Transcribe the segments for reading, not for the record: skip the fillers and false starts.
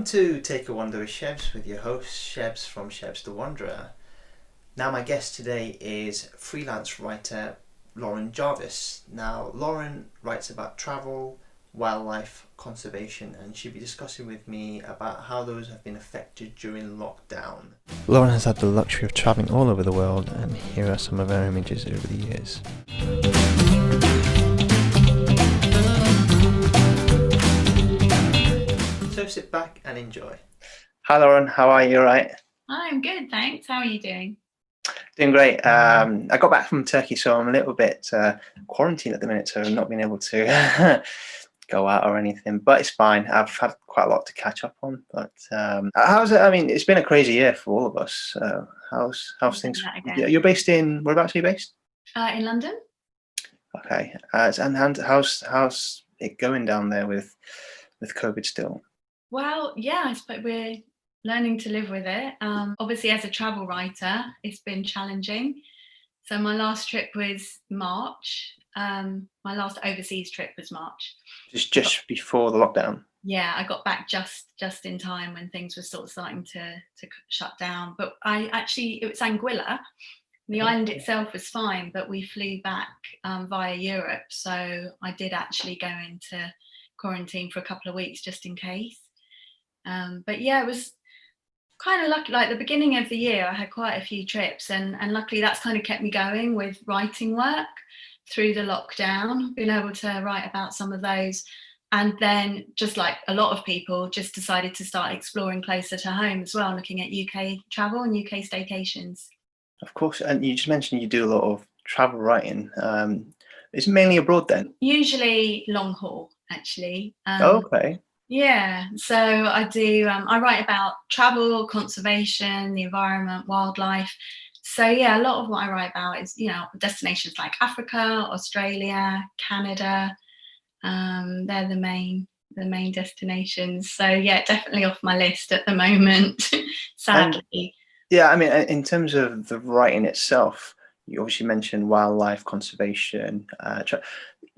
Welcome to Take a Wander with Shebs with your host Shebs from Shebs the Wanderer. Now my guest today is freelance writer Lauren Jarvis. Now Lauren writes about travel, wildlife, conservation, and she'll be discussing with me about how those have been affected during lockdown. Lauren has had the luxury of travelling all over the world, and here are some of her images over the years. So sit back and enjoy. Hi Lauren, how are you? All right? I'm good, thanks. How are you doing? Doing great. I got back from Turkey, so I'm a little bit quarantined at the minute, so I'm not being able to go out or anything. But it's fine. I've had quite a lot to catch up on. But how's it? I mean, it's been a crazy year for all of us. How's things? You're based in whereabouts are you based? In London. Okay. And how's it going down there with COVID still? Well, yeah, I suppose we're learning to live with it. Obviously, as a travel writer, it's been challenging. So my last trip was March. My last overseas trip was March. Just before the lockdown. Yeah, I got back just in time when things were sort of starting to shut down. But it was Anguilla. The island itself was fine, but we flew back via Europe. So I did actually go into quarantine for a couple of weeks just in case. But yeah, it was kind of lucky. Like the beginning of the year, I had quite a few trips, and luckily that's kind of kept me going with writing work through the lockdown. Been able to write about some of those, and then just like a lot of people, just decided to start exploring closer to home as well, looking at UK travel and UK staycations. Of course, and you just mentioned you do a lot of travel writing. It's mainly abroad then? Usually long haul, actually. Okay. Yeah, so I do. I write about travel, conservation, the environment, wildlife. So yeah, a lot of what I write about is destinations like Africa, Australia, Canada. They're the main destinations. So yeah, definitely off my list at the moment, sadly. Yeah, I mean, in terms of the writing itself, you obviously mentioned wildlife conservation.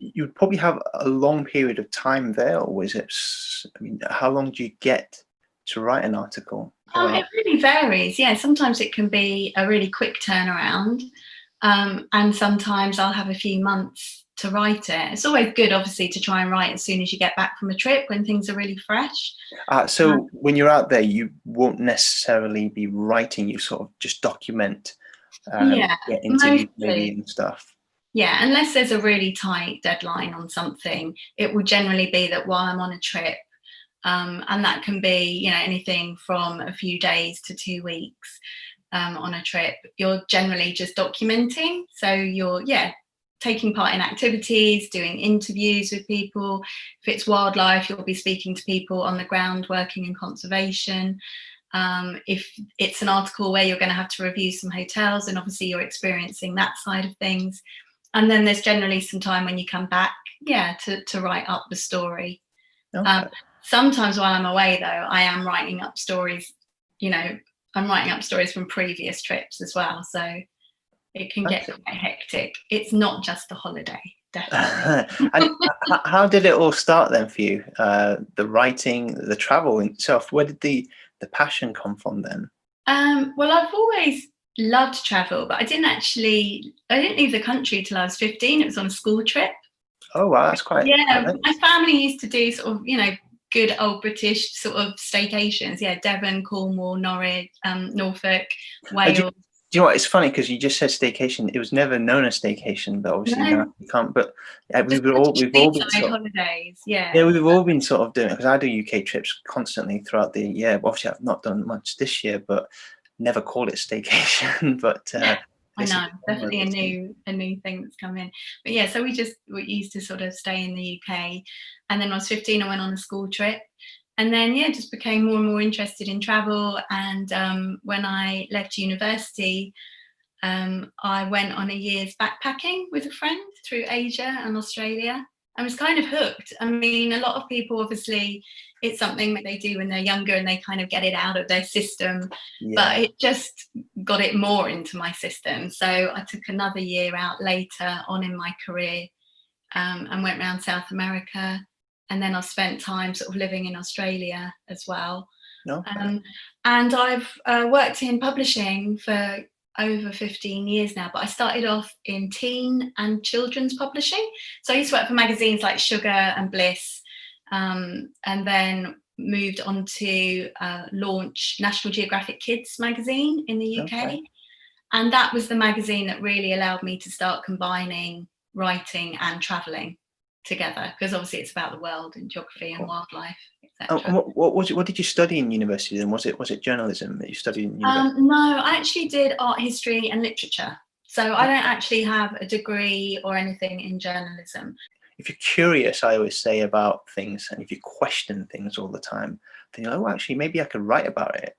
You'd probably have a long period of time there, or was it? I mean, how long do you get to write an article? It really varies. Yeah, sometimes it can be a really quick turnaround, and sometimes I'll have a few months to write it. It's always good, obviously, to try and write as soon as you get back from a trip when things are really fresh. So when you're out there, you won't necessarily be writing. You sort of just document, Yeah, get interviews maybe mostly. and stuff. Yeah, unless there's a really tight deadline on something, it will generally be that while I'm on a trip, and that can be, anything from a few days to 2 weeks on a trip, you're generally just documenting. So you're, taking part in activities, doing interviews with people. If it's wildlife, you'll be speaking to people on the ground working in conservation. If it's an article where you're going to have to review some hotels, and obviously you're experiencing that side of things. And then there's generally some time when you come back, to write up the story. Okay. Sometimes while I'm away, though, I am writing up stories. I'm writing up stories from previous trips as well. So it can get quite hectic. It's not just a holiday, definitely. And how did it all start then for you? The writing, the travel itself. Where did the passion come from then? Well, I've always loved travel, but I didn't leave the country till I was 15. It was on a school trip. Oh wow, that's quite. Yeah, my family used to do sort of, good old British sort of staycations. Yeah, Devon, Cornwall, Norwich, Norfolk, Wales. Do you know what? It's funny because you just said staycation. It was never known as staycation, but obviously now you can't. But we've all been holidays. Yeah, we've all been sort of doing it because I do UK trips constantly throughout the year. Obviously, I've not done much this year, but never call it staycation. But I know, definitely a new thing that's come in. But yeah, so we used to sort of stay in the UK, and then when I was 15, I went on a school trip, and then just became more and more interested in travel. And when I left university, I went on a year's backpacking with a friend through Asia and Australia. I was kind of hooked. I mean, a lot of people, obviously, it's something that they do when they're younger and they kind of get it out of their system, but it just got it more into my system. So I took another year out later on in my career, and went around South America, and then I've spent time sort of living in Australia as well. Okay. And I've worked in publishing for over 15 years now, but I started off in teen and children's publishing. So I used to work for magazines like Sugar and Bliss, and then moved on to launch National Geographic Kids magazine in the UK. Okay. And that was the magazine that really allowed me to start combining writing and traveling together, because obviously it's about the world and geography and wildlife, etc. What did you study in university then? Was it journalism that you studied in university? No, I actually did art history and literature. So I don't actually have a degree or anything in journalism. If you're curious, I always say, about things, and if you question things all the time, then you're like, oh, actually, maybe I could write about it.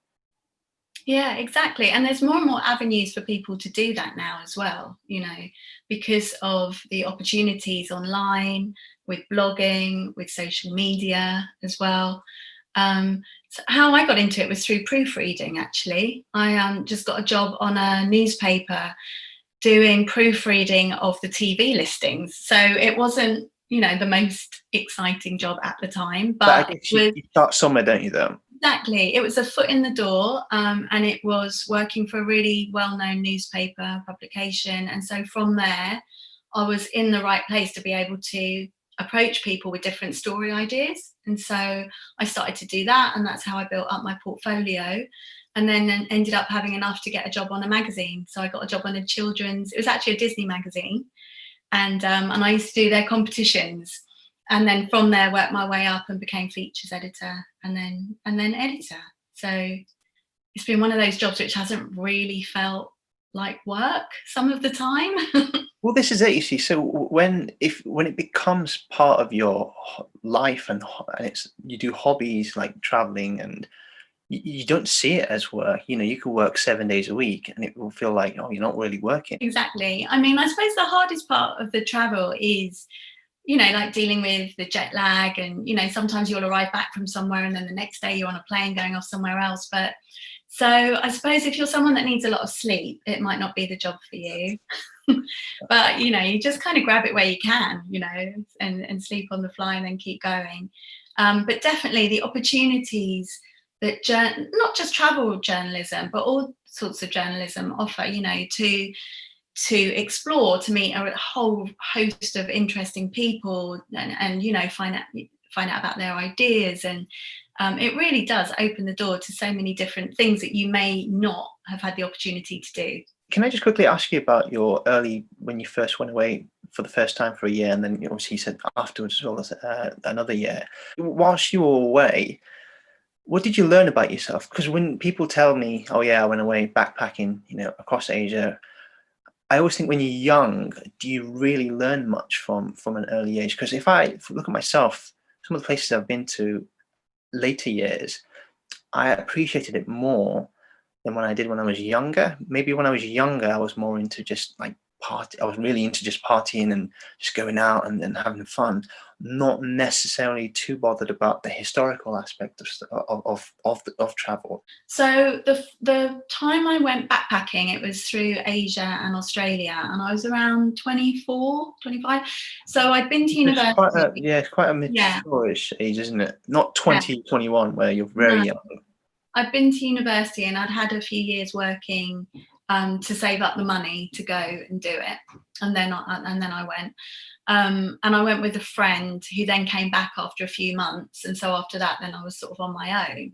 Yeah, exactly. And there's more and more avenues for people to do that now as well, because of the opportunities online, with blogging, with social media as well. So how I got into it was through proofreading, actually. I just got a job on a newspaper doing proofreading of the TV listings. So it wasn't, the most exciting job at the time, But I but guess it was. you start somewhere, don't you, though? Exactly. It was a foot in the door, and it was working for a really well-known newspaper publication. And so from there, I was in the right place to be able to approach people with different story ideas. And so I started to do that, and that's how I built up my portfolio. And then ended up having enough to get a job on a magazine. So I got a job on it was actually a Disney magazine, and I used to do their competitions. And then from there worked my way up and became features editor, and then editor. So it's been one of those jobs which hasn't really felt like work some of the time. Well, this is it, you see. So when it becomes part of your life, and it's, you do hobbies like traveling, and you don't see it as work. You could work 7 days a week and it will feel like, oh, you're not really working. Exactly. I mean, I suppose the hardest part of the travel is, like dealing with the jet lag, and, sometimes you'll arrive back from somewhere and then the next day you're on a plane going off somewhere else. But so I suppose if you're someone that needs a lot of sleep, it might not be the job for you. But, you just kind of grab it where you can, and sleep on the fly and then keep going. But definitely the opportunities that not just travel journalism, but all sorts of journalism offer, to explore, to meet a whole host of interesting people, and find out about their ideas, and it really does open the door to so many different things that you may not have had the opportunity to do. Can I just quickly ask you about when you first went away for the first time for a year, and then obviously you said afterwards as well as another year. Whilst you were away, what did you learn about yourself? Because when people tell me, oh yeah, I went away backpacking, across Asia, I always think when you're young, do you really learn much from an early age? Because if I look at myself, some of the places I've been to later years, I appreciated it more than when I did when I was younger. Maybe when I was younger, I was more into just like party. I was really into just partying and just going out and having fun, not necessarily too bothered about the historical aspect of travel. So the time I went backpacking, it was through Asia and Australia, and I was around 24, 25. So I'd been to university. It's quite a Yeah, mature-ish age, isn't it? Not yeah. 20, 21, where you're No, very young. I'd been to university and I'd had a few years working to save up the money to go and do it, and then I went. And I went with a friend who then came back after a few months, and so after that, then I was sort of on my own.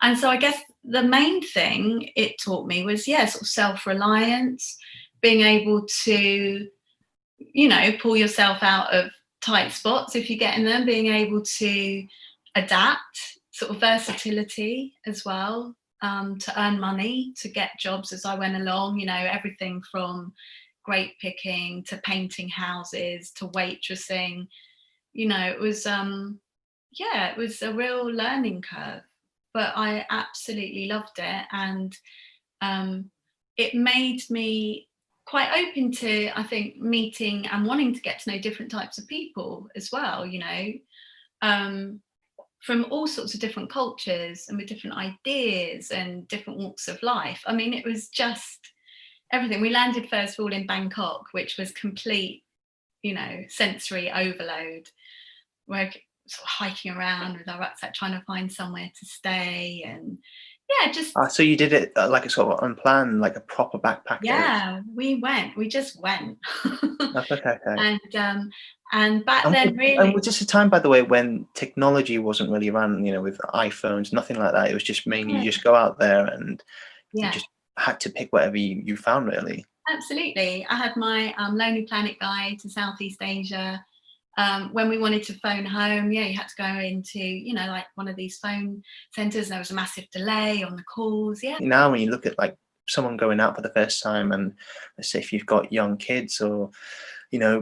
And so I guess the main thing it taught me was, sort of self-reliance, being able to, pull yourself out of tight spots if you get in them, being able to adapt, sort of versatility as well, to earn money, to get jobs as I went along, everything from grape picking to painting houses to waitressing. It was it was a real learning curve, but I absolutely loved it. And it made me quite open to, I think, meeting and wanting to get to know different types of people as well, from all sorts of different cultures and with different ideas and different walks of life. I mean, it was just everything. We landed first of all in Bangkok, which was complete, sensory overload. Where sort of hiking around with our rucksack trying to find somewhere to stay, and yeah, just So you did it like a sort of unplanned, like a proper backpacker. yeah, we just went. Okay, okay. And back And then was really, this a time, by the way, when technology wasn't really around, with iPhones, nothing like that? It was just mainly yeah, you just go out there and you yeah, just had to pick whatever you found, really. absolutely. I had my Lonely Planet guide to Southeast Asia. When we wanted to phone home, yeah, you had to go into, like one of these phone centres. There was a massive delay on the calls. Yeah, Now, when you look at like someone going out for the first time, and let's say if you've got young kids or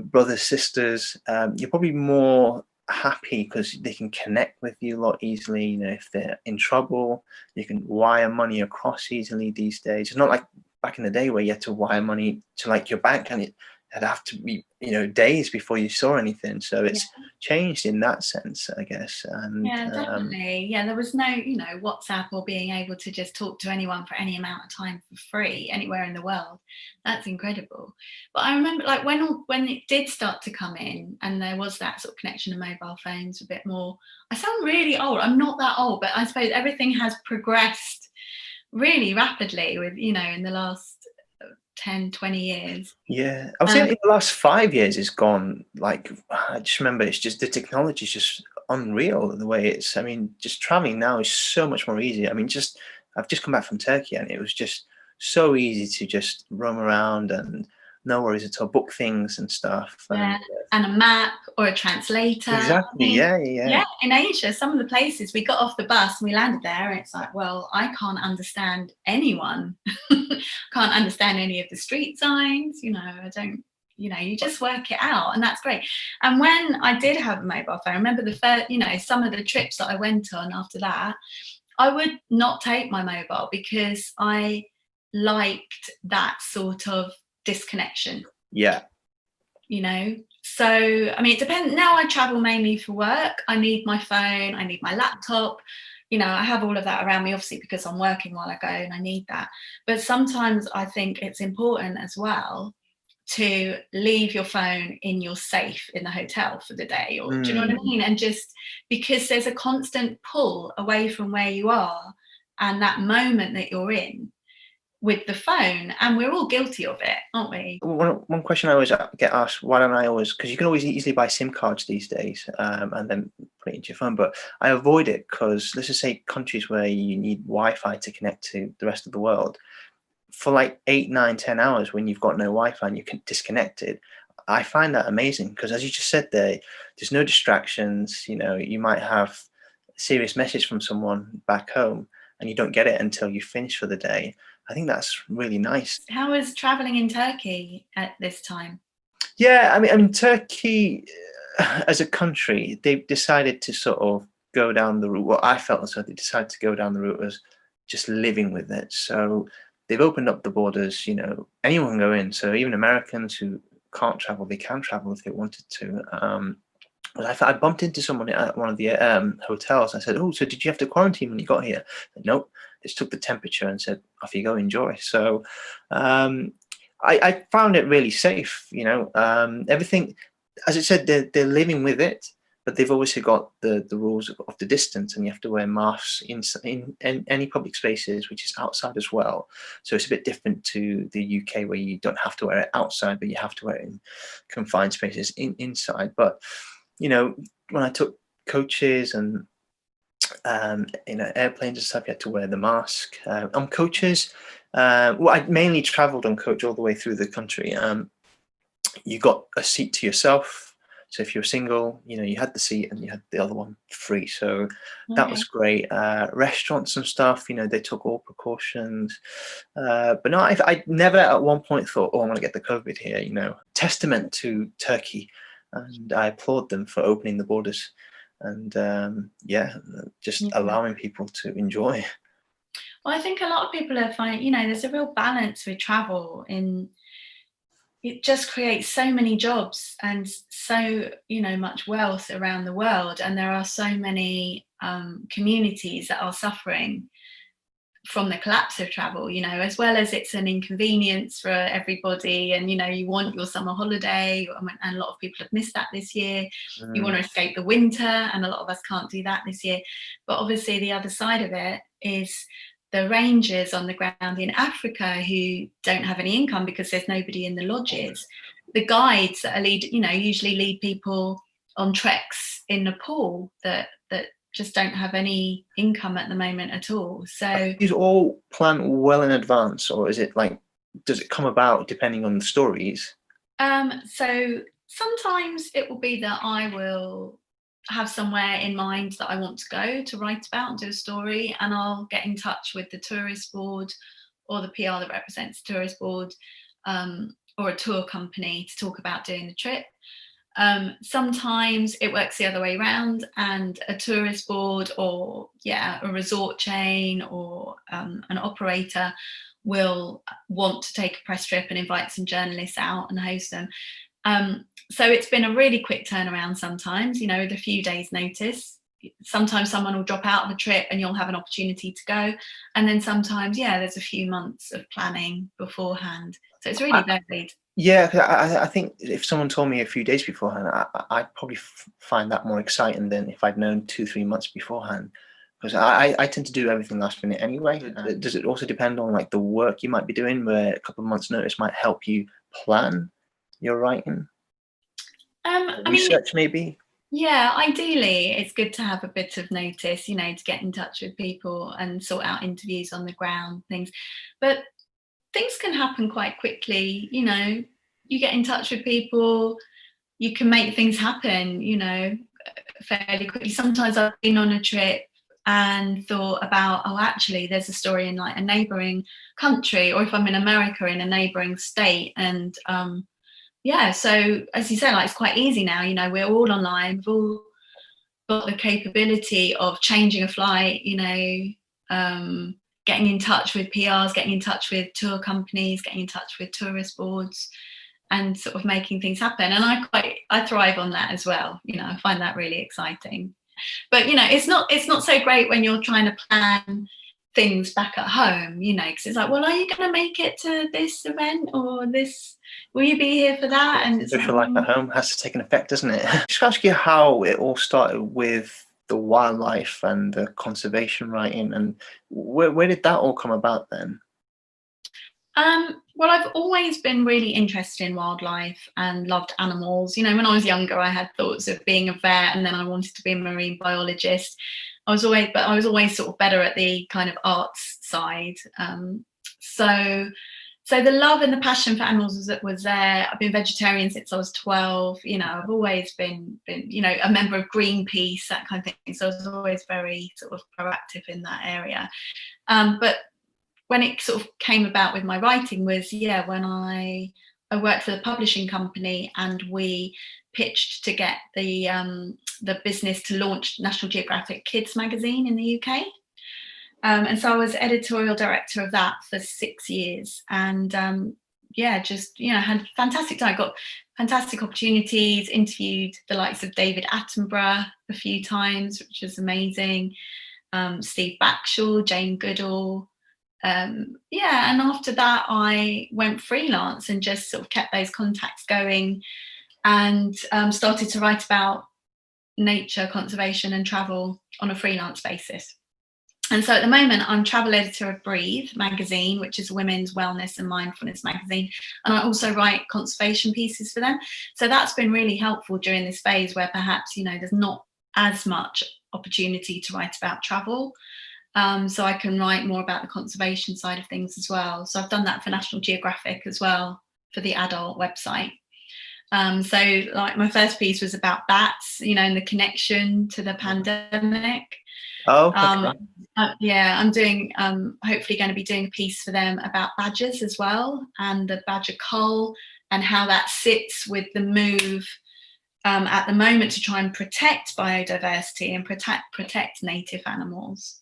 brothers, sisters, you're probably more happy because they can connect with you a lot easily. If they're in trouble, you can wire money across easily these days. It's not like back in the day where you had to wire money to like your bank, and it'd have to be days before you saw anything. So yeah. it's changed in that sense, I guess. And Yeah, definitely. Yeah, there was no, WhatsApp or being able to just talk to anyone for any amount of time for free anywhere in the world. That's incredible. But I remember, like, when it did start to come in, and there was that sort of connection to mobile phones a bit more. I sound really old. I'm not that old, but I suppose everything has progressed really rapidly with, in the last 10, 20 years. yeah, I was Um, saying in the last 5 years, it's gone like I just remember it's just the technology is just unreal the way it's. I mean, just traveling now is so much more easy. I mean, just I've just come back from Turkey and it was just so easy to just roam around and no worries at all, book things and stuff. And Yeah, and a map or a translator. I exactly, mean, yeah, yeah, yeah. yeah, in Asia, some of the places we got off the bus and we landed there, and it's like, well, I can't understand anyone. Can't understand any of the street signs. I don't. You just work it out, and that's great. And when I did have a mobile phone, I remember the first, some of the trips that I went on after that, I would not take my mobile because I liked that sort of disconnection. Yeah. So I mean, it depends. Now I travel mainly for work. I need my phone, I need my laptop. I have all of that around me, obviously, because I'm working while I go and I need that. But sometimes I think it's important as well to leave your phone in your safe in the hotel for the day, or do you know what I Mm. mean? And just because there's a constant pull away from where you are and that moment that you're in with the phone, and we're all guilty of it, aren't we? One question I always get asked, why don't I always, because you can always easily buy SIM cards these days, and then put it into your phone, but I avoid it because let's just say countries where you need Wi-Fi to connect to the rest of the world, for like 8, 9, 10 hours when you've got no Wi-Fi and you can disconnected, I find that amazing because as you just said there's no distractions. You might have a serious message from someone back home and you don't get it until you finish for the day. I think that's really nice. How was traveling in Turkey at this time? Yeah, I mean, Turkey as a country, they've decided to sort of go down the route. Well, I felt as though they decided to go down the route as just living with it. So they've opened up the borders. Anyone can go in. So even Americans who can't travel, they can travel if they wanted to. But I bumped into someone at one of the hotels. I said, "Oh, so did you have to quarantine when you got here?" Said, nope. Just took the temperature and said, "Off you go, enjoy." So um, I found it really safe. Everything, as I said, they're living with it, but they've obviously got the rules of the distance, and you have to wear masks in any public spaces, which is outside as well. So it's a bit different to the UK where you don't have to wear it outside, but you have to wear it in confined spaces inside. But when I took coaches and airplanes and stuff, you had to wear the mask. On coaches, well, I mainly travelled on coach all the way through the country. You got a seat to yourself. So if you're single, you had the seat and you had the other one free. So that Okay. was great. Restaurants and stuff, they took all precautions. But no, I never at one point thought, oh, I'm going to get the COVID here. Testament to Turkey, and I applaud them for opening the borders and yeah, just Yeah. allowing people to enjoy. Well, I think a lot of people are finding, there's a real balance with travel in it just creates so many jobs and so, much wealth around the world. And there are so many communities that are suffering from the collapse of travel, you know, as well as it's an inconvenience for everybody, and you know, you want your summer holiday, and a lot of people have missed that this year. You want to escape the winter, and a lot of us can't do that this year. But obviously the other side of it is the rangers on the ground in Africa who don't have any income because there's nobody in the lodges. The guides that are usually lead people on treks in Nepal that just don't have any income at the moment at all. So these all planned well in advance, or is it like, does it come about depending on the stories? so sometimes it will be that I will have somewhere in mind that I want to go to write about and do a story, and I'll get in touch with the tourist board or the PR that represents the tourist board, or a tour company to talk about doing the trip. Sometimes it works the other way around, and a tourist board or a resort chain or an operator will want to take a press trip and invite some journalists out and host them. So it's been a really quick turnaround sometimes, you know, with a few days notice. Sometimes someone will drop out of a trip and you'll have an opportunity to go, and then sometimes there's a few months of planning beforehand, so it's really varied. Yeah, I think if someone told me a few days beforehand, I'd probably find that more exciting than if I'd known 2-3 months beforehand. Because I tend to do everything last minute anyway. Does it also depend on like the work you might be doing, where a couple of months' notice might help you plan your writing? Research, maybe? Yeah, ideally, it's good to have a bit of notice, you know, to get in touch with people and sort out interviews on the ground, things. But things can happen quite quickly, you know. You get in touch with people, you can make things happen, you know, fairly quickly. Sometimes I've been on a trip and thought about, oh, actually, there's a story in like a neighboring country, or if I'm in America, in a neighboring state. And so as you say, like, it's quite easy now, you know, we're all online, we've all got the capability of changing a flight, you know, getting in touch with PRs, getting in touch with tour companies, getting in touch with tourist boards, and sort of making things happen. And I thrive on that as well. You know, I find that really exciting. But you know, it's not so great when you're trying to plan things back at home, you know, because it's like, well, are you going to make it to this event, or this? Will you be here for that? And it's social life at home has to take an effect, doesn't it? Just ask you how it all started with the wildlife and the conservation writing, and where did that all come about then? Well, I've always been really interested in wildlife and loved animals. You know, when I was younger, I had thoughts of being a vet, and then I wanted to be a marine biologist. I was always sort of better at the kind of arts side. So the love and the passion for animals was there. I've been vegetarian since I was 12. You know, I've always been you know, a member of Greenpeace, that kind of thing. So I was always very sort of proactive in that area. But when it sort of came about with my writing was when I worked for the publishing company, and we pitched to get the business to launch National Geographic Kids magazine in the UK. And so I was editorial director of that for 6 years, and just, you know, had fantastic time. Got fantastic opportunities, interviewed the likes of David Attenborough a few times, which was amazing. Steve Backshall, Jane Goodall. And after that I went freelance and just sort of kept those contacts going, and started to write about nature, conservation and travel on a freelance basis. And so at the moment I'm travel editor of Breathe magazine, which is a women's wellness and mindfulness magazine, and I also write conservation pieces for them. So that's been really helpful during this phase where perhaps, you know, there's not as much opportunity to write about travel. So I can write more about the conservation side of things as well. So I've done that for National Geographic as well, for the adult website. So like my first piece was about bats, you know, and the connection to the pandemic. Oh, okay. I'm doing, hopefully going to be doing a piece for them about badgers as well, and the badger cull, and how that sits with the move at the moment to try and protect biodiversity and protect native animals.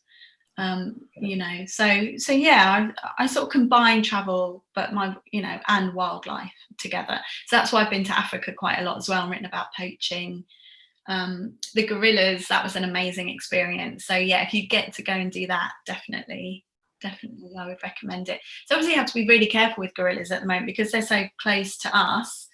You know, so I sort of combine travel, but and wildlife together. So that's why I've been to Africa quite a lot as well, and written about poaching. The gorillas, that was an amazing experience. So if you get to go and do that, definitely. definitely, I would recommend it. So obviously you have to be really careful with gorillas at the moment because they're so close to us.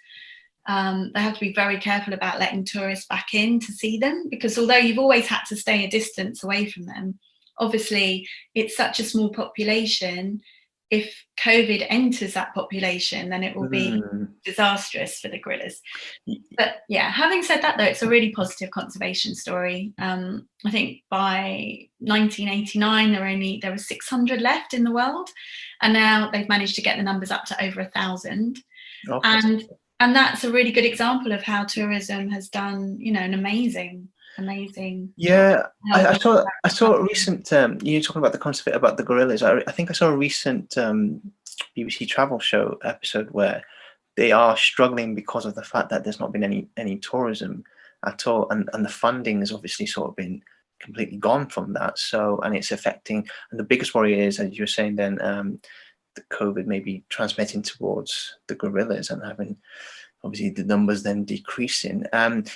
They have to be very careful about letting tourists back in to see them, because although you've always had to stay a distance away from them, obviously it's such a small population. If COVID enters that population, then it will be Mm. disastrous for the gorillas. But yeah, having said that, though, it's a really positive conservation story. I think by 1989 there were 600 left in the world, and now they've managed to get the numbers up to over 1,000. Oh, And fantastic. and that's a really good example of how tourism has done, an amazing job Yeah, I helping saw that I saw a recovery. recent you talking about the concept about the gorillas. I think I saw a recent BBC travel show episode where they are struggling because of the fact that there's not been any tourism at all, and the funding has obviously sort of been completely gone from that. So, and it's affecting, and the biggest worry is, as you were saying then, the COVID may be transmitting towards the gorillas and having obviously the numbers then decreasing. And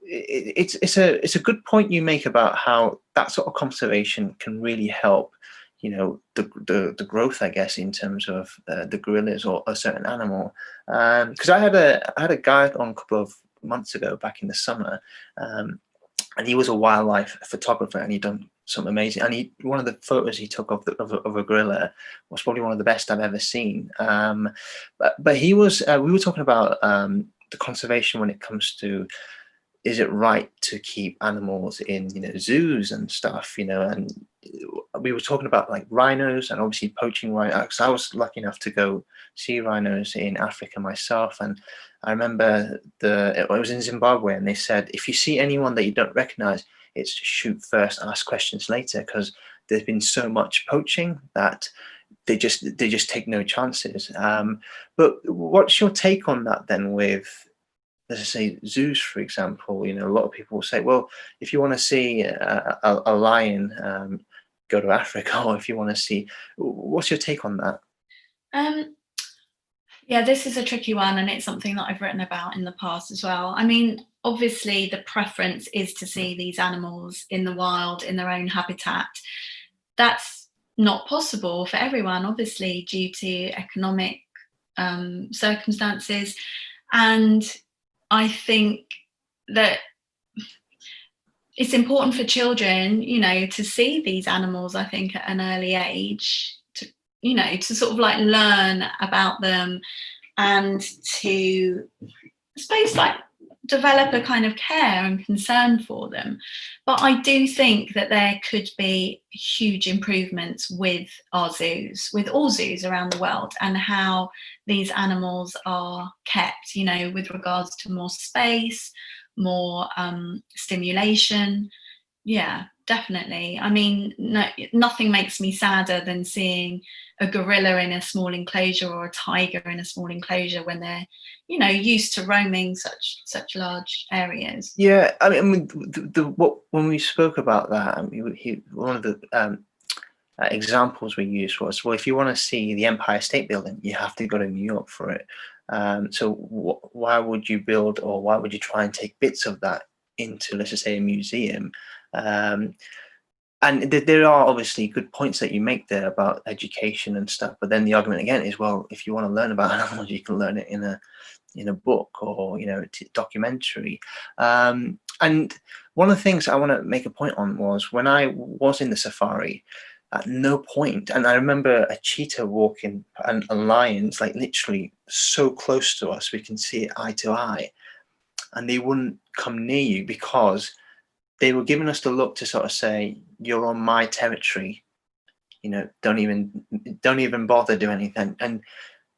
it's a good point you make about how that sort of conservation can really help, the growth, I guess, in terms of the gorillas or a certain animal. Because I had a guy on a couple of months ago back in the summer, and he was a wildlife photographer, and he'd done some amazing. And one of the photos he took of a gorilla was probably one of the best I've ever seen. But we were talking about the conservation when it comes to, is it right to keep animals in zoos and stuff, and we were talking about like rhinos and obviously poaching rhinos. I was lucky enough to go see rhinos in Africa myself, and I remember it was in Zimbabwe, and they said if you see anyone that you don't recognize, it's shoot first, ask questions later, because there's been so much poaching that they just take no chances. But what's your take on that then with, let's say, zoos, for example? A lot of people will say, well, if you want to see a lion, go to Africa, or if you want to see, what's your take on that? Um, yeah, this is a tricky one, and it's something that I've written about in the past as well. I mean, obviously, the preference is to see these animals in the wild, in their own habitat. That's not possible for everyone, obviously, due to economic circumstances. And I think that it's important for children, to see these animals, I think, at an early age, to sort of like learn about them, and to, I suppose, like develop a kind of care and concern for them. But I do think that there could be huge improvements with our zoos, with all zoos around the world, and how these animals are kept, with regards to more space, more stimulation. Yeah, definitely. I mean, no, nothing makes me sadder than seeing a gorilla in a small enclosure or a tiger in a small enclosure when they're, used to roaming such large areas. Yeah, I mean, what when we spoke about that, one of the examples we used was, well, if you want to see the Empire State Building, you have to go to New York for it. So why would you build, or why would you try and take bits of that into, let's just say, a museum? Um, and there are obviously good points that you make there about education and stuff, but then the argument again is, well, if you want to learn about animals, you can learn it in a book, or documentary. And one of the things I want to make a point on was when I was in the safari, at no point, and I remember a cheetah walking, and lions like literally so close to us, we can see it eye to eye, and they wouldn't come near you because they were giving us the look to sort of say, you're on my territory, don't even bother doing anything. And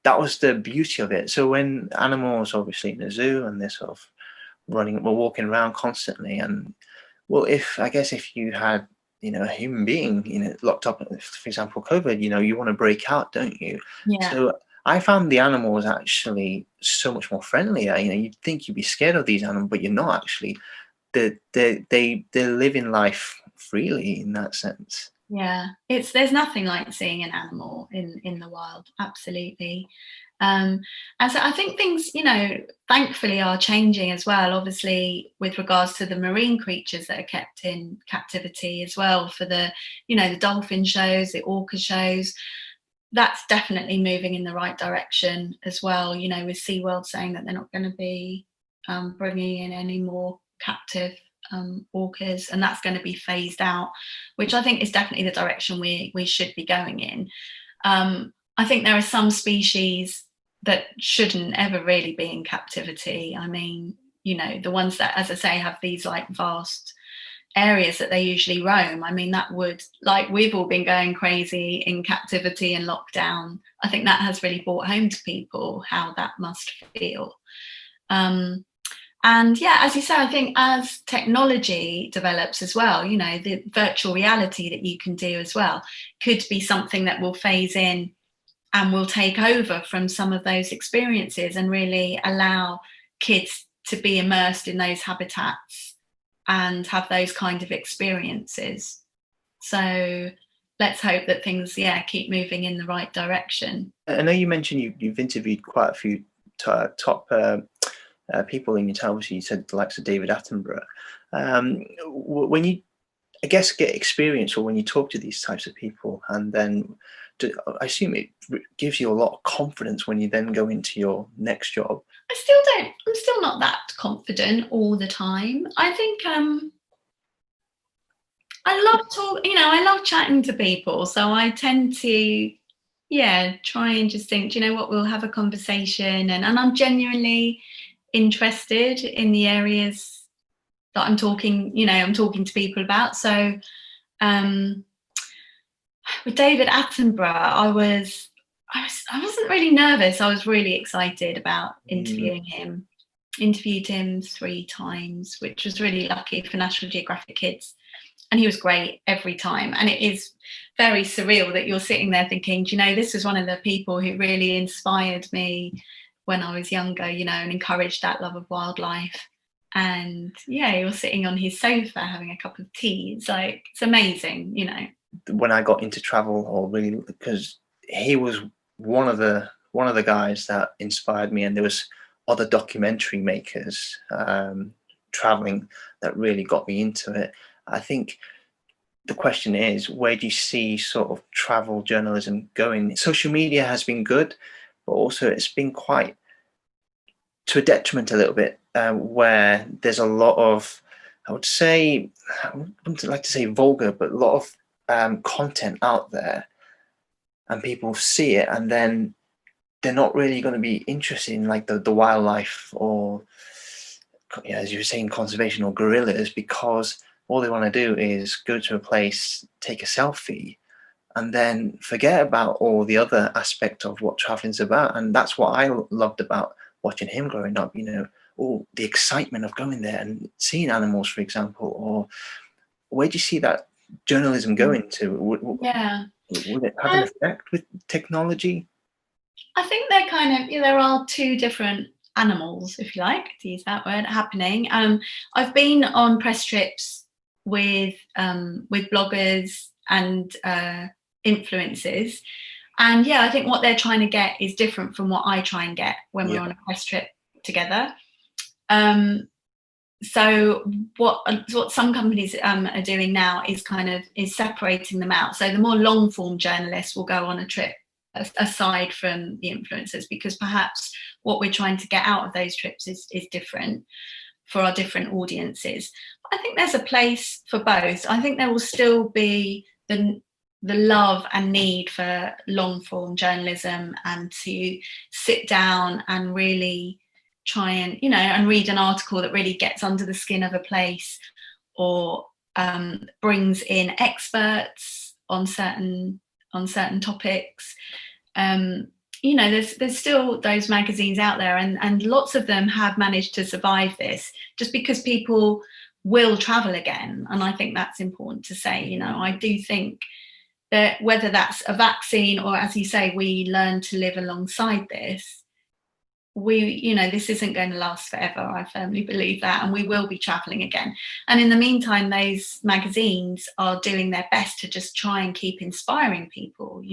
that was the beauty of it. So when animals obviously in a zoo, and they're sort of walking around constantly, and well, if you had a human being locked up, for example COVID, you want to break out, don't you? Yeah. So I found the animals actually so much more friendlier. You'd think you'd be scared of these animals, but you're not actually. They're living life freely in that sense. Yeah, there's nothing like seeing an animal in the wild. Absolutely. Um, and so I think things, thankfully are changing as well. Obviously, with regards to the marine creatures that are kept in captivity as well, for the dolphin shows, the orca shows. That's definitely moving in the right direction as well. With SeaWorld saying that they're not going to be bringing in any more captive orcas, and that's going to be phased out, which I think is definitely the direction we should be going in. I think there are some species that shouldn't ever really be in captivity. I mean, the ones that, as I say, have these like vast areas that they usually roam. I mean, that would, like, we've all been going crazy in captivity and lockdown. I think that has really brought home to people how that must feel. And yeah, as you say, I think as technology develops as well, the virtual reality that you can do as well could be something that will phase in and will take over from some of those experiences and really allow kids to be immersed in those habitats and have those kind of experiences. So let's hope that things, keep moving in the right direction. I know you mentioned you've interviewed quite a few top people in your time. Obviously, you said the likes of David Attenborough. When you, I guess, get experience, or when you talk to these types of people, and then I assume it gives you a lot of confidence when you then go into your next job. I'm still not that confident all the time. I think I love chatting to people. So I tend to, try and just think, do you know what, we'll have a conversation, and I'm genuinely interested in the areas that I'm talking to people about. So with David Attenborough, I wasn't really nervous. I was really excited about interviewing him. Interviewed him 3 times, which was really lucky for National Geographic Kids. And he was great every time. And it is very surreal that you're sitting there thinking, this was one of the people who really inspired me when I was younger, and encouraged that love of wildlife. And you're sitting on his sofa having a cup of tea. It's amazing. When I got into travel, or really, because he was one of the guys that inspired me, and there was other documentary makers traveling that really got me into it. I think the question is, where do you see sort of travel journalism going? Social media has been good, but also it's been quite to a detriment a little bit, where there's a lot of, I wouldn't like to say vulgar, but a lot of content out there, and people see it, and then they're not really going to be interested in like the wildlife, or as you were saying, conservation or gorillas, because all they want to do is go to a place, take a selfie, and then forget about all the other aspect of what traveling's about. And that's what I loved about watching him growing up. The excitement of going there and seeing animals, for example. Or where do you see that journalism going to? Would it have an effect with technology? I think they're kind of, there are 2 different animals, if you like, to use that word, happening. I've been on press trips with bloggers and influencers, and I think what they're trying to get is different from what I try and get when we're on a press trip together. So what some companies are doing now is is separating them out. So the more long form journalists will go on a trip aside from the influencers, because perhaps what we're trying to get out of those trips is different for our different audiences. I think there's a place for both. I think there will still be the love and need for long form journalism, and to sit down and really try and and read an article that really gets under the skin of a place, or brings in experts on certain topics. There's still those magazines out there, and lots of them have managed to survive this, just because people will travel again. And I think that's important to say. I do think that whether that's a vaccine, or, as you say, we learn to live alongside this, this isn't going to last forever. I firmly believe that, and we will be traveling again. And in the meantime, those magazines are doing their best to just try and keep inspiring people,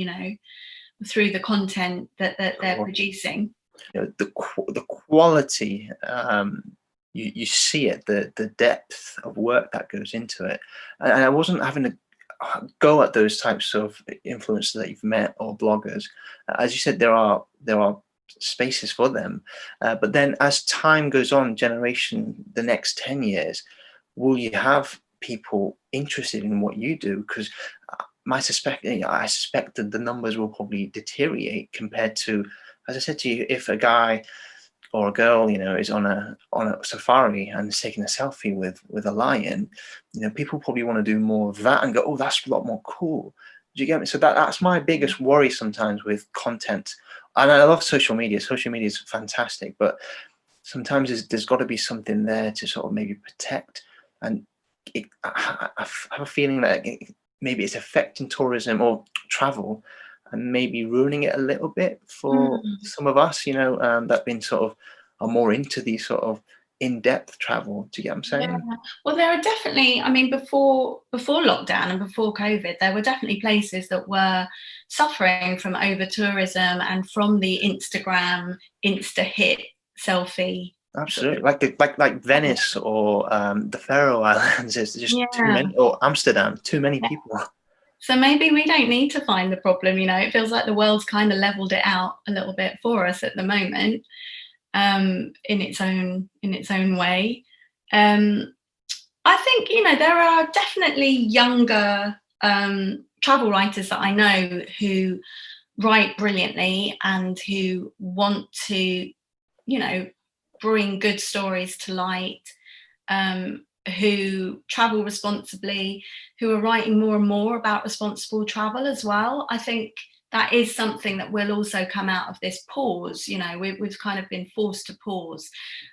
through the content that they're producing. The quality, you see it, the depth of work that goes into it. And I wasn't having to go at those types of influencers that you've met or bloggers. As you said, there are spaces for them, but then as time goes on, the next 10 years, will you have people interested in what you do? Because I suspect that the numbers will probably deteriorate compared to, as I said to you, if a guy or a girl, is on a safari and is taking a selfie with a lion, people probably want to do more of that and go, oh, that's a lot more cool. Do you get me? So that's my biggest worry sometimes with content. And I love social media. Social media is fantastic, but sometimes there's got to be something there to sort of maybe protect. And I have a feeling that maybe it's affecting tourism or travel and maybe ruining it a little bit for some of us, that been sort of are more into these sort of in-depth travel. Do you get what I'm saying? Yeah. Well, there are definitely, before lockdown and before COVID, there were definitely places that were suffering from over tourism and from the Instagram insta hit selfie. Absolutely, like Venice or the Faroe Islands. There's just too many, or Amsterdam, too many people. So maybe we don't need to find the problem. It feels like the world's kind of leveled it out a little bit for us at the moment, in its own way. I think there are definitely younger travel writers that I know who write brilliantly and who want to bring good stories to light, who travel responsibly, who are writing more and more about responsible travel as well. I think that is something that will also come out of this pause. We've kind of been forced to pause,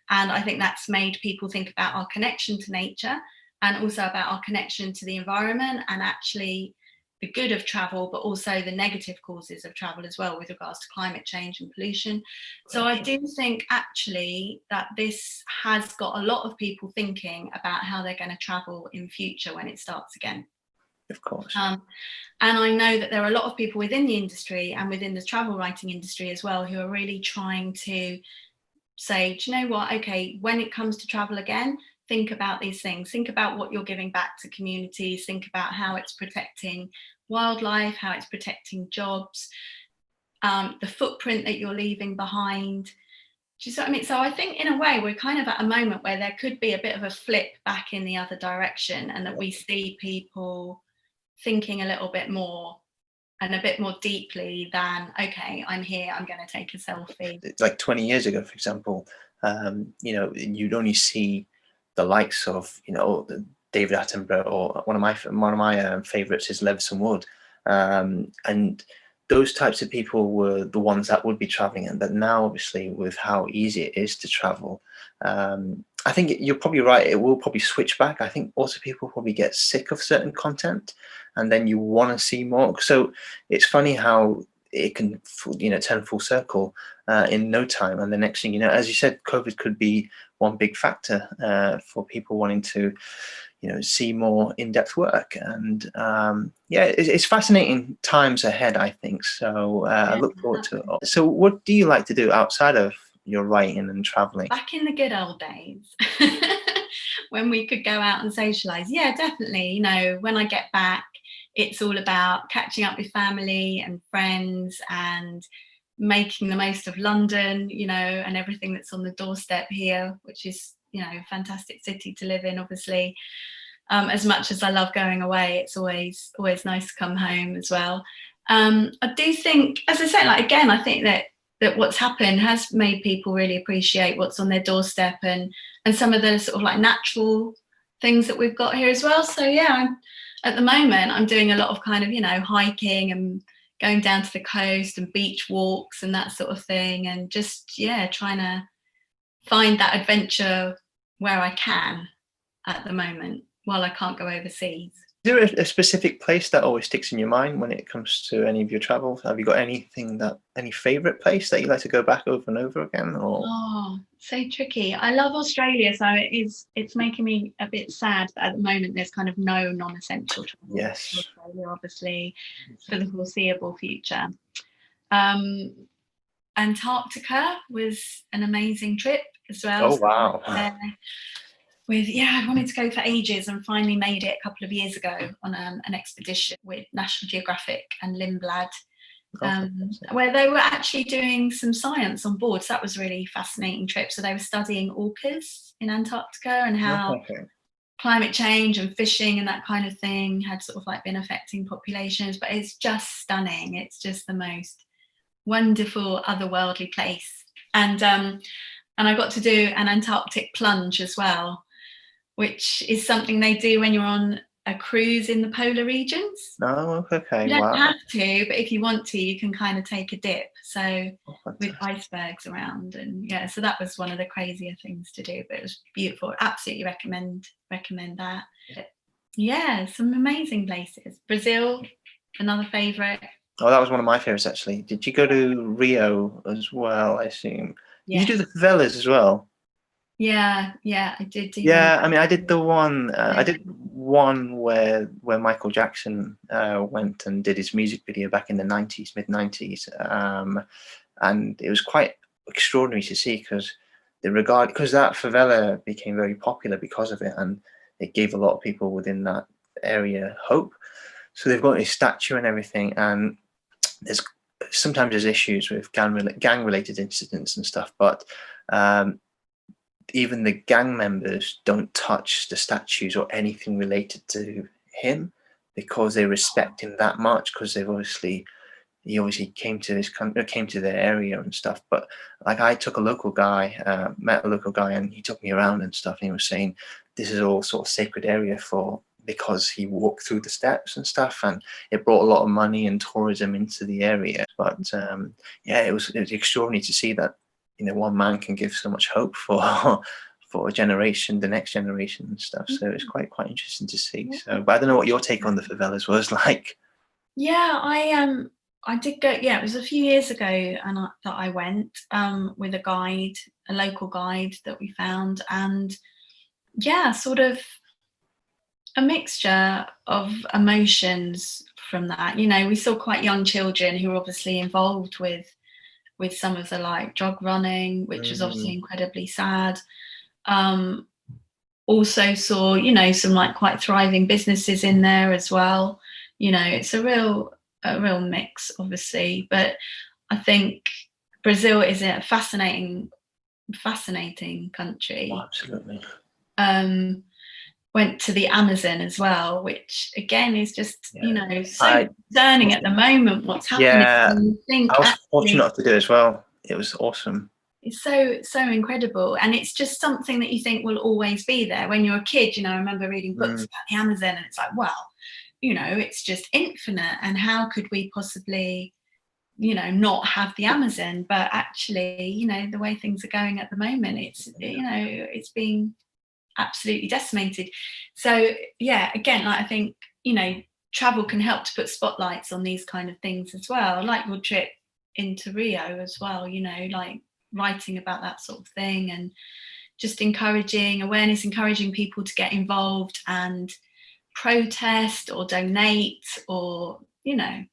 and I think that's made people think about our connection to nature and also about our connection to the environment, and actually the good of travel, but also the negative causes of travel as well, with regards to climate change and pollution. So I do think actually that this has got a lot of people thinking about how they're going to travel in future when it starts again. Of course. And I know that there are a lot of people within the industry and within the travel writing industry as well who are really trying to say, do you know what? Okay, when it comes to travel again, think about these things. Think about what you're giving back to communities. Think about how it's protecting wildlife, how it's protecting jobs, the footprint that you're leaving behind. Do you see what I mean? So I think in a way we're kind of at a moment where there could be a bit of a flip back in the other direction, and that we see people thinking a little bit more and a bit more deeply than, okay, I'm here, I'm going to take a selfie. It's like 20 years ago, for example, you'd only see the likes of, David Attenborough, or one of my favorites is Levison Wood. And those types of people were the ones that would be traveling. And that now, obviously, with how easy it is to travel, I think you're probably right. It will probably switch back. I think also people probably get sick of certain content, and then you want to see more. So it's funny how it can, turn full circle in no time. And the next thing you know, as you said, COVID could be one big factor for people wanting to, see more in-depth work. And it's fascinating times ahead, I think. So I look forward to it. So what do you like to do outside of your writing and traveling? Back in the good old days, when we could go out and socialize. Yeah, definitely. When I get back, it's all about catching up with family and friends and making the most of London, and everything that's on the doorstep here, which is, a fantastic city to live in, obviously. As much as I love going away, it's always nice to come home as well. I do think, as I say, again, I think that what's happened has made people really appreciate what's on their doorstep and some of the sort of natural things that we've got here as well. So yeah, at the moment I'm doing a lot of kind of, hiking and going down to the coast and beach walks and that sort of thing, and just trying to find that adventure where I can at the moment while I can't go overseas. there a specific place that always sticks in your mind when it comes to any of your travels? Have you got any favorite place that you like to go back over and over again, or? Oh, so tricky. I love Australia, so it's making me a bit sad that at the moment there's kind of no non-essential travel to Yes. Australia, obviously, for the foreseeable future. Um, Antarctica was an amazing trip as well. Oh, So wow. I wanted to go for ages and finally made it a couple of years ago on an expedition with National Geographic and Lindblad, Oh, fantastic. where they were actually doing some science on board. So that was a really fascinating trip. So they were studying orcas in Antarctica and how Okay. climate change and fishing and that kind of thing had sort of like been affecting populations. But it's just stunning. It's just the most wonderful otherworldly place. And I got to do an Antarctic plunge as well, which is something they do when you're on a cruise in the polar regions. Oh, okay. You don't Wow. have to, but if you want to, you can kind of take a dip. So Oh, with fantastic. icebergs around, and yeah, so that was one of the crazier things to do, but it was beautiful. Absolutely recommend that. But yeah, some amazing places. Brazil, another favorite. Oh, that was one of my favorites, actually. Did you go to Rio as well, I assume? Did you Yes. do the favelas as well? Yeah, I did do them. Yeah, I mean, I did one where Michael Jackson went and did his music video back in the 90s, mid 90s, and it was quite extraordinary to see because that favela became very popular because of it, and it gave a lot of people within that area hope. So they've got a statue and everything, and there's sometimes there's issues with gang related incidents and stuff, but um, even the gang members don't touch the statues or anything related to him because they respect him that much, because he obviously came to this country, came to their area and stuff. But like, I took a local guy, met a local guy, and he took me around and stuff, and he was saying this is all sort of sacred area for, because he walked through the steps and stuff, and it brought a lot of money and tourism into the area. But yeah, it was extraordinary to see that, you know, one man can give so much hope for for a generation, the next generation and stuff. So it's quite interesting to see. So, but I don't know what your take on the favelas was like. Yeah, I did go. Yeah, it was a few years ago, and that I went with a guide, a local guide that we found, and yeah, sort of a mixture of emotions from that. You know, we saw quite young children who were obviously involved with some of the like drug running, which was obviously Mm, incredibly sad. Um, Also saw, you know, some like quite thriving businesses in there as well. You know, it's a real mix, obviously. But I think Brazil is a fascinating oh, country. absolutely. Um, Went to the Amazon as well, which again is just, you Yeah. know, so I concerning at the moment what's happening. yeah, And you think I was fortunate actually enough to do it as well. It was awesome. it's so incredible, and it's just something that you think will always be there. When you're a kid, you know, I remember reading books Mm, about the Amazon, and it's like, well, you know, it's just infinite, and how could we possibly, you know, not have the Amazon? But actually, you know, the way things are going at the moment, it's, you know, it's being absolutely decimated. So yeah, again, like I think, you know, travel can help to put spotlights on these kind of things as well, like your trip into Rio as well, you know, like writing about that sort of thing, and just encouraging awareness, encouraging people to get involved and protest or donate, or, you know,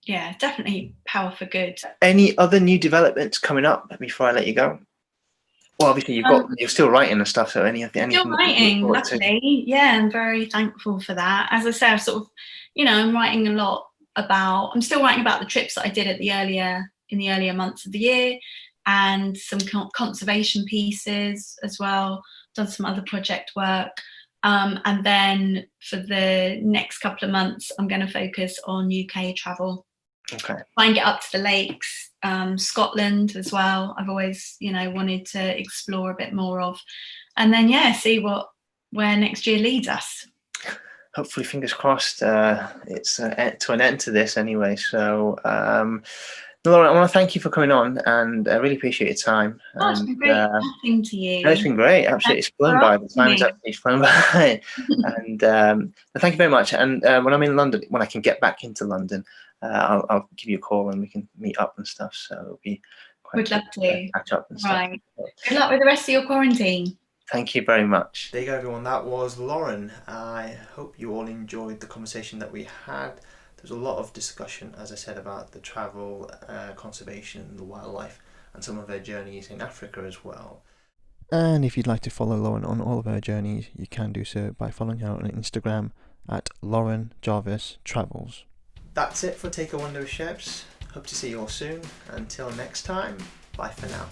yeah, definitely power for good. Any other new developments coming up before I let you go? Well, obviously um, you're still writing and stuff. So Still anything that you look writing, forward to? luckily. Yeah, I'm very thankful for that. As I say, I've sort of, you know, I'm still writing about the trips that I did in the earlier months of the year, and some conservation pieces as well. Done some other project work. And then for the next couple of months, I'm going to focus on UK travel. Okay. Try and get up to the lakes, Scotland as well. I've always, you know, wanted to explore a bit more of, and then yeah, see where next year leads us. Hopefully, fingers crossed, it's to an end to this anyway. So, Lauren, I want to thank you for coming on, and I really appreciate your time. Oh, it's And been great chatting to no, it's you. been great. Thanks Absolutely, it's for flown by. The asking time's me. actually flown by. And thank you very much. And when I'm in London, when I can get back into London, I'll give you a call and we can meet up and stuff. So it'll be quite Would good love to to. catch up and stuff. Right. Good luck with the rest of your quarantine. Thank you very much. There you go, everyone. That was Lauren. I hope you all enjoyed the conversation that we had. There's a lot of discussion, as I said, about the travel, conservation, the wildlife, and some of her journeys in Africa as well. And if you'd like to follow Lauren on all of her journeys, you can do so by following her on Instagram at Lauren Jarvis Travels. That's it for Take a Wander with Shebs. Hope to see you all soon. Until next time, bye for now.